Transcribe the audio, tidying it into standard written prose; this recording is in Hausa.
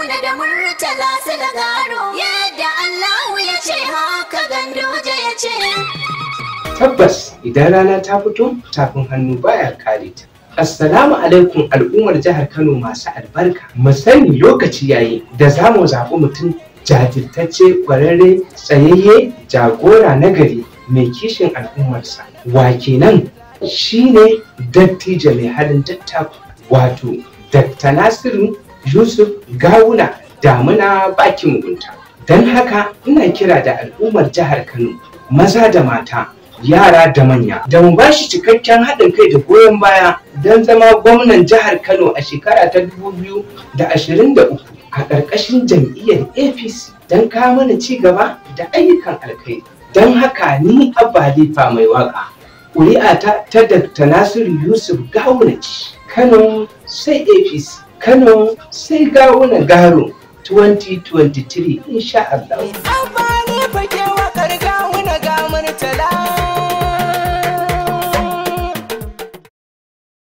Gawuna da Murtala Sulagaro, yadda Allahu ya ce haka Ganduje ya ce. Tabbas idan rana ta fito tafin hannu baya kare ta. Assalamu alaikum al'ummar jihar Kano masu albarka. Mu sani lokaci yayi da za mu zaɓi mutum jajirtacce, ƙwararre, tsayayye, jagora nagari mai kishin al'ummarsa. Wa kenan? Shine dattijo mai halin dattako, wato Dr. Nasiru Yusuf Gawuna Damuna Bakin Mugunta. Don haka ina kira da al'ummar jihar Kano, maza da mata, yara da manya, da mu ba shi cikakken haɗin kai da goyon baya don zama gwamnan jihar Kano a shekara ta 2023 a ƙarƙashin jam'iyyar APC don kawo mana ci gaba da ayyukan alkhairi. Don haka ni Abba Halifa mai waƙa, ƙuri'ata ta Dr. Nasiru Yusuf Gawuna ce. Kano sai APC, Kano sai Gawuna Garo 2023 insha Allah.